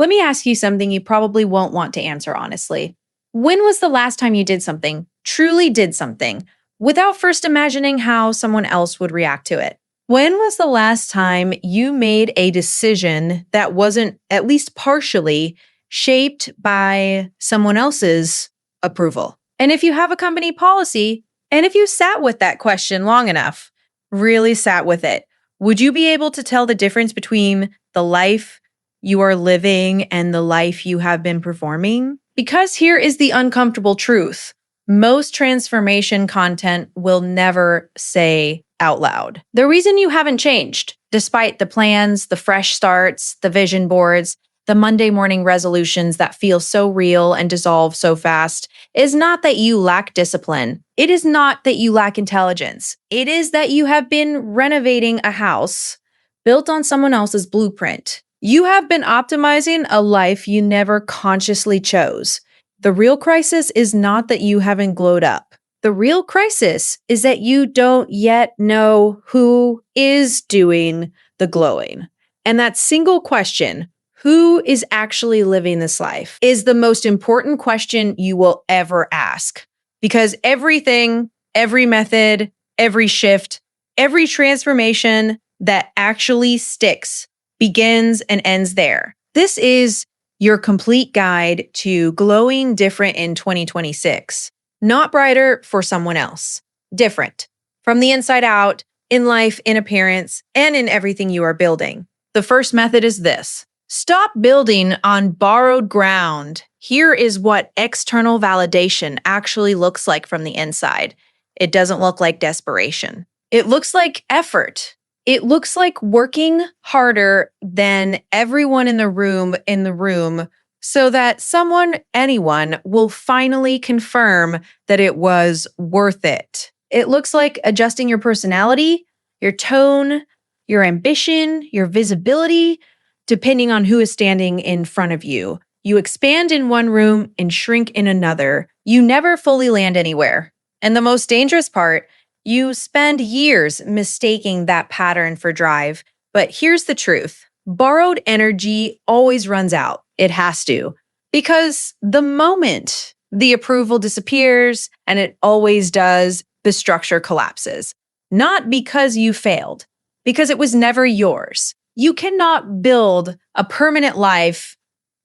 Let me ask you something you probably won't want to answer honestly. When was the last time you did something, truly did something, without first imagining how someone else would react to it? When was the last time you made a decision that wasn't at least partially shaped by someone else's approval? And if you have a company policy, and if you sat with that question long enough, really sat with it, would you be able to tell the difference between the life you are living and the life you have been performing? Because here is the uncomfortable truth. Most transformation content will never say out loud. The reason you haven't changed, despite the plans, the fresh starts, the vision boards, the Monday morning resolutions that feel so real and dissolve so fast, is not that you lack discipline. It is not that you lack intelligence. It is that you have been renovating a house built on someone else's blueprint. You have been optimizing a life you never consciously chose. The real crisis is not that you haven't glowed up. The real crisis is that you don't yet know who is doing the glowing. And that single question, who is actually living this life, is the most important question you will ever ask. Because everything, every method, every shift, every transformation that actually sticks begins and ends there. This is your complete guide to glowing different in 2026. Not brighter for someone else. Different. From the inside out, in life, in appearance, and in everything you are building. The first method is this. Stop building on borrowed ground. Here is what external validation actually looks like from the inside. It doesn't look like desperation. It looks like effort. It looks like working harder than everyone in the room so that anyone will finally confirm that it was worth it. It looks like adjusting your personality, your tone, your ambition, your visibility, depending on who is standing in front of you. You expand in one room and shrink in another. You never fully land anywhere. And the most dangerous part, you spend years mistaking that pattern for drive. But here's the truth. Borrowed energy always runs out. It has to. Because the moment the approval disappears, and it always does, the structure collapses. Not because you failed, because it was never yours. You cannot build a permanent life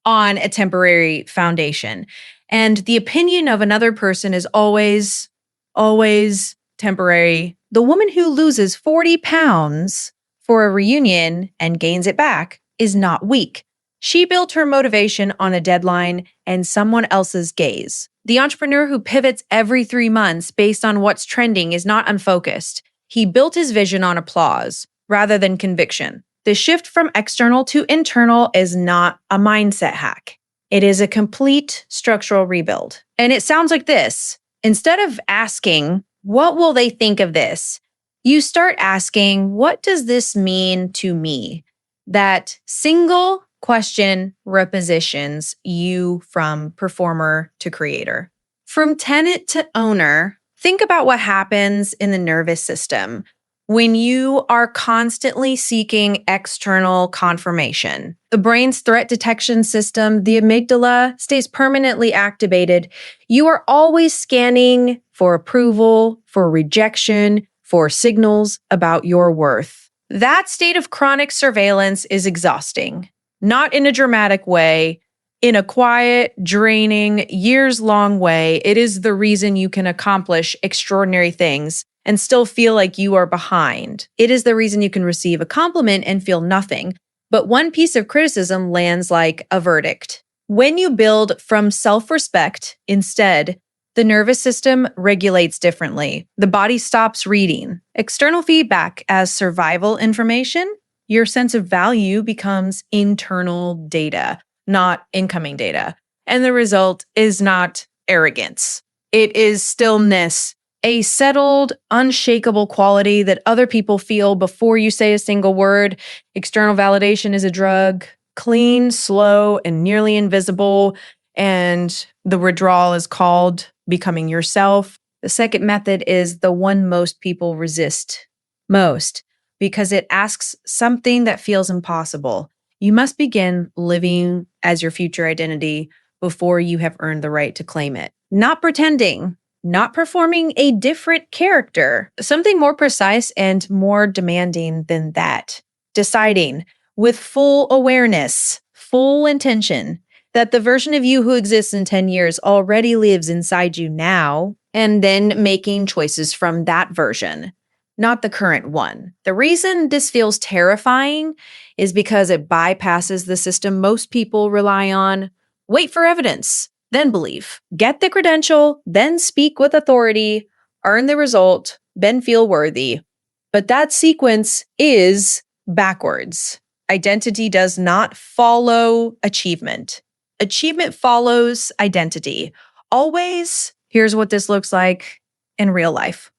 on a temporary foundation. And the opinion of another person is always temporary. The woman who loses 40 pounds for a reunion and gains it back is not weak. She built her motivation on a deadline and someone else's gaze. The entrepreneur who pivots every 3 months based on what's trending is not unfocused. He built his vision on applause rather than conviction. The shift from external to internal is not a mindset hack. It is a complete structural rebuild. And it sounds like this. Instead of asking, what will they think of this? You start asking, what does this mean to me? That single question repositions you from performer to creator. From tenant to owner, think about what happens in the nervous system when you are constantly seeking external confirmation. The brain's threat detection system, the amygdala, stays permanently activated. You are always scanning for approval, for rejection, for signals about your worth. That state of chronic surveillance is exhausting, not in a dramatic way, in a quiet, draining, years-long way. It is the reason you can accomplish extraordinary things and still feel like you are behind. It is the reason you can receive a compliment and feel nothing. But one piece of criticism lands like a verdict. When you build from self-respect instead, the nervous system regulates differently. The body stops reading external feedback as survival information. Your sense of value becomes internal data, not incoming data. And the result is not arrogance. It is stillness, a settled, unshakable quality that other people feel before you say a single word. External validation is a drug, clean, slow, and nearly invisible. And the withdrawal is called becoming yourself. The second method is the one most people resist most because it asks something that feels impossible. You must begin living as your future identity before you have earned the right to claim it. Not pretending, not performing a different character, something more precise and more demanding than that. Deciding with full awareness, full intention, that the version of you who exists in 10 years already lives inside you now, and then making choices from that version, not the current one. The reason this feels terrifying is because it bypasses the system most people rely on. Wait for evidence, then believe. Get the credential, then speak with authority, earn the result, then feel worthy. But that sequence is backwards. Identity does not follow achievement. Achievement follows identity. Always, here's what this looks like in real life.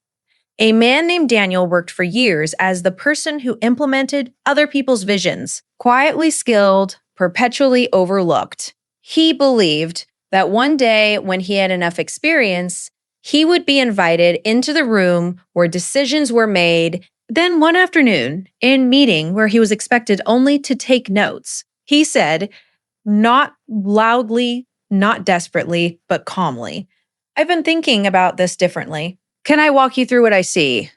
A man named Daniel worked for years as the person who implemented other people's visions, quietly skilled, perpetually overlooked. He believed that one day when he had enough experience, he would be invited into the room where decisions were made. Then one afternoon, in meeting where he was expected only to take notes, he said, not loudly, not desperately, but calmly, "I've been thinking about this differently. Can I walk you through what I see?"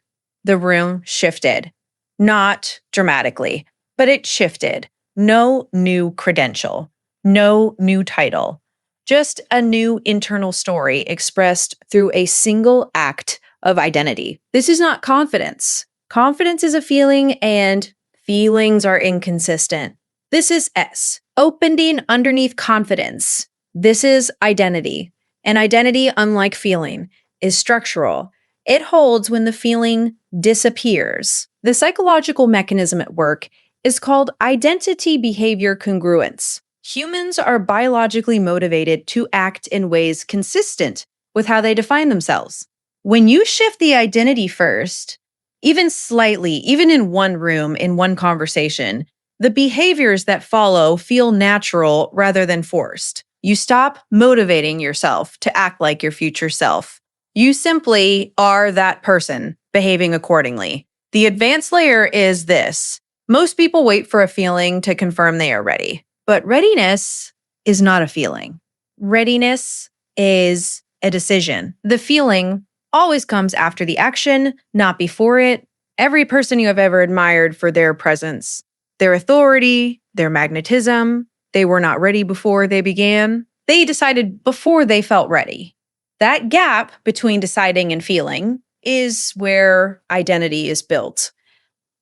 The room shifted. Not dramatically, but it shifted. No new credential, no new title, just a new internal story expressed through a single act of identity. This is not confidence. Confidence is a feeling, and feelings are inconsistent. This is S, opening underneath confidence. This is identity. And identity, unlike feeling, is structural. It holds when the feeling disappears. The psychological mechanism at work is called identity behavior congruence. Humans are biologically motivated to act in ways consistent with how they define themselves. When you shift the identity first, even slightly, even in one room, in one conversation, the behaviors that follow feel natural rather than forced. You stop motivating yourself to act like your future self. You simply are that person behaving accordingly. The advanced layer is this. Most people wait for a feeling to confirm they are ready, but readiness is not a feeling. Readiness is a decision. The feeling always comes after the action, not before it. Every person you have ever admired for their presence, their authority, their magnetism, they were not ready before they began. They decided before they felt ready. That gap between deciding and feeling is where identity is built.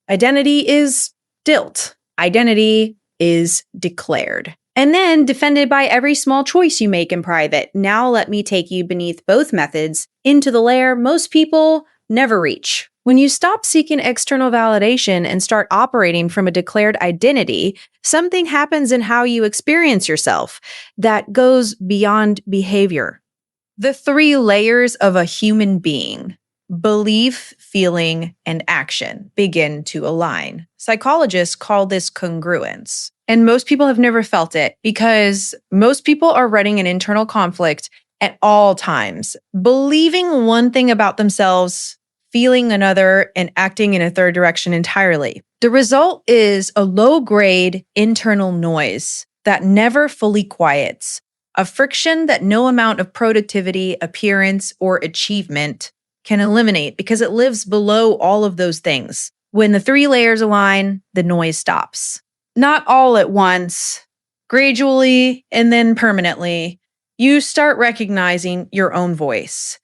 Identity is built. Identity is declared. And then defended by every small choice you make in private. Now let me take you beneath both methods into the layer most people never reach. When you stop seeking external validation and start operating from a declared identity, something happens in how you experience yourself that goes beyond behavior. The 3 layers of a human being, belief, feeling, and action, begin to align. Psychologists call this congruence. And most people have never felt it because most people are running an internal conflict at all times, believing one thing about themselves, feeling another, and acting in a third direction entirely. The result is a low-grade internal noise that never fully quiets, a friction that no amount of productivity, appearance, or achievement can eliminate because it lives below all of those things. When the 3 layers align, the noise stops. Not all at once, gradually, and then permanently, you start recognizing your own voice.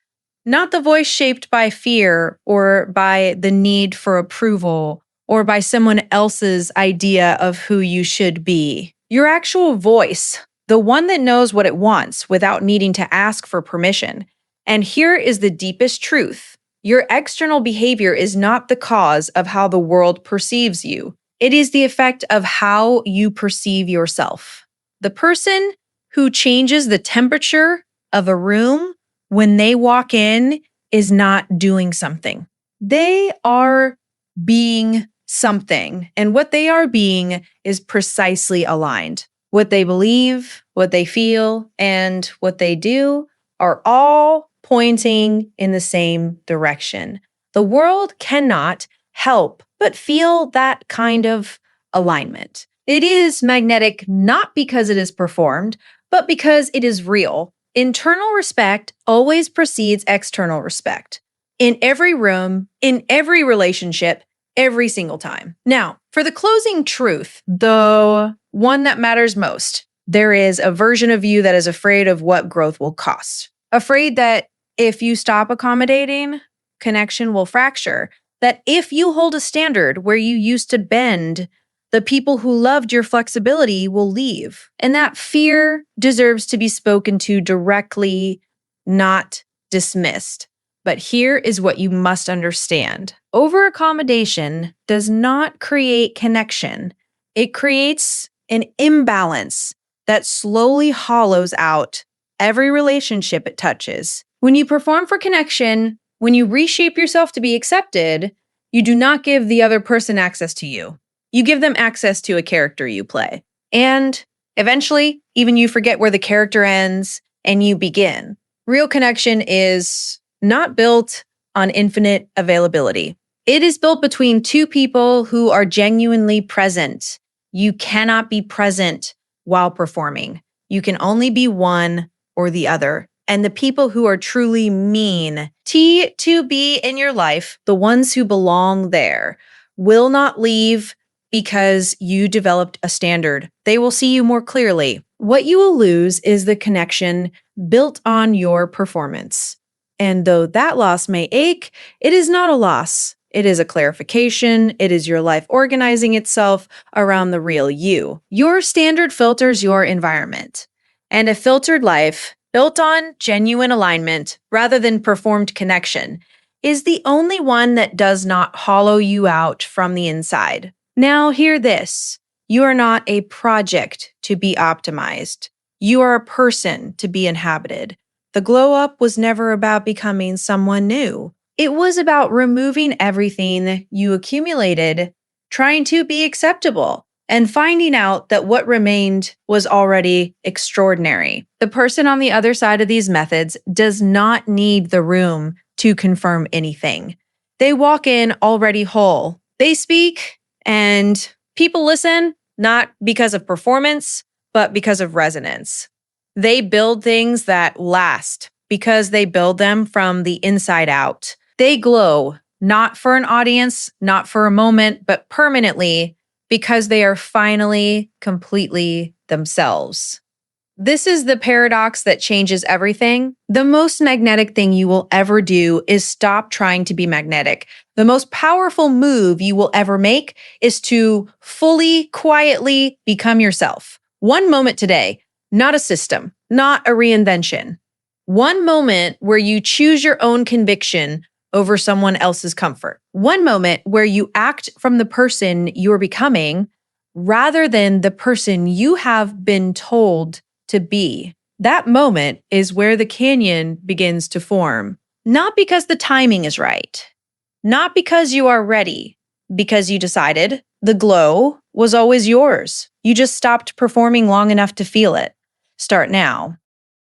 Not the voice shaped by fear or by the need for approval or by someone else's idea of who you should be. Your actual voice, the one that knows what it wants without needing to ask for permission. And here is the deepest truth. Your external behavior is not the cause of how the world perceives you. It is the effect of how you perceive yourself. The person who changes the temperature of a room when they walk in is not doing something. They are being something. And what they are being is precisely aligned. What they believe, what they feel, and what they do are all pointing in the same direction. The world cannot help but feel that kind of alignment. It is magnetic not because it is performed, but because it is real. Internal respect always precedes external respect. In every room, in every relationship, every single time. Now, for the closing truth, the one that matters most, there is a version of you that is afraid of what growth will cost. Afraid that if you stop accommodating, connection will fracture. That if you hold a standard where you used to bend, the people who loved your flexibility will leave. And that fear deserves to be spoken to directly, not dismissed. But here is what you must understand. Over accommodation does not create connection. It creates an imbalance that slowly hollows out every relationship it touches. When you perform for connection, when you reshape yourself to be accepted, you do not give the other person access to you. You give them access to a character you play. And eventually, even you forget where the character ends and you begin. Real connection is not built on infinite availability. It is built between two people who are genuinely present. You cannot be present while performing. You can only be one or the other. And the people who are truly mean to be in your life, the ones who belong there, will not leave because you developed a standard. They will see you more clearly. What you will lose is the connection built on your performance. And though that loss may ache, it is not a loss. It is a clarification. It is your life organizing itself around the real you. Your standard filters your environment. And a filtered life built on genuine alignment rather than performed connection is the only one that does not hollow you out from the inside. Now, hear this. You are not a project to be optimized. You are a person to be inhabited. The glow up was never about becoming someone new. It was about removing everything you accumulated, trying to be acceptable, and finding out that what remained was already extraordinary. The person on the other side of these methods does not need the room to confirm anything. They walk in already whole. They speak, and people listen, not because of performance, but because of resonance. They build things that last because they build them from the inside out. They glow, not for an audience, not for a moment, but permanently because they are finally completely themselves. This is the paradox that changes everything. The most magnetic thing you will ever do is stop trying to be magnetic. The most powerful move you will ever make is to fully, quietly become yourself. One moment today, not a system, not a reinvention. One moment where you choose your own conviction over someone else's comfort. One moment where you act from the person you're becoming rather than the person you have been told to be. That moment is where the canyon begins to form. Not because the timing is right, not because you are ready, because you decided the glow was always yours. You just stopped performing long enough to feel it. Start now.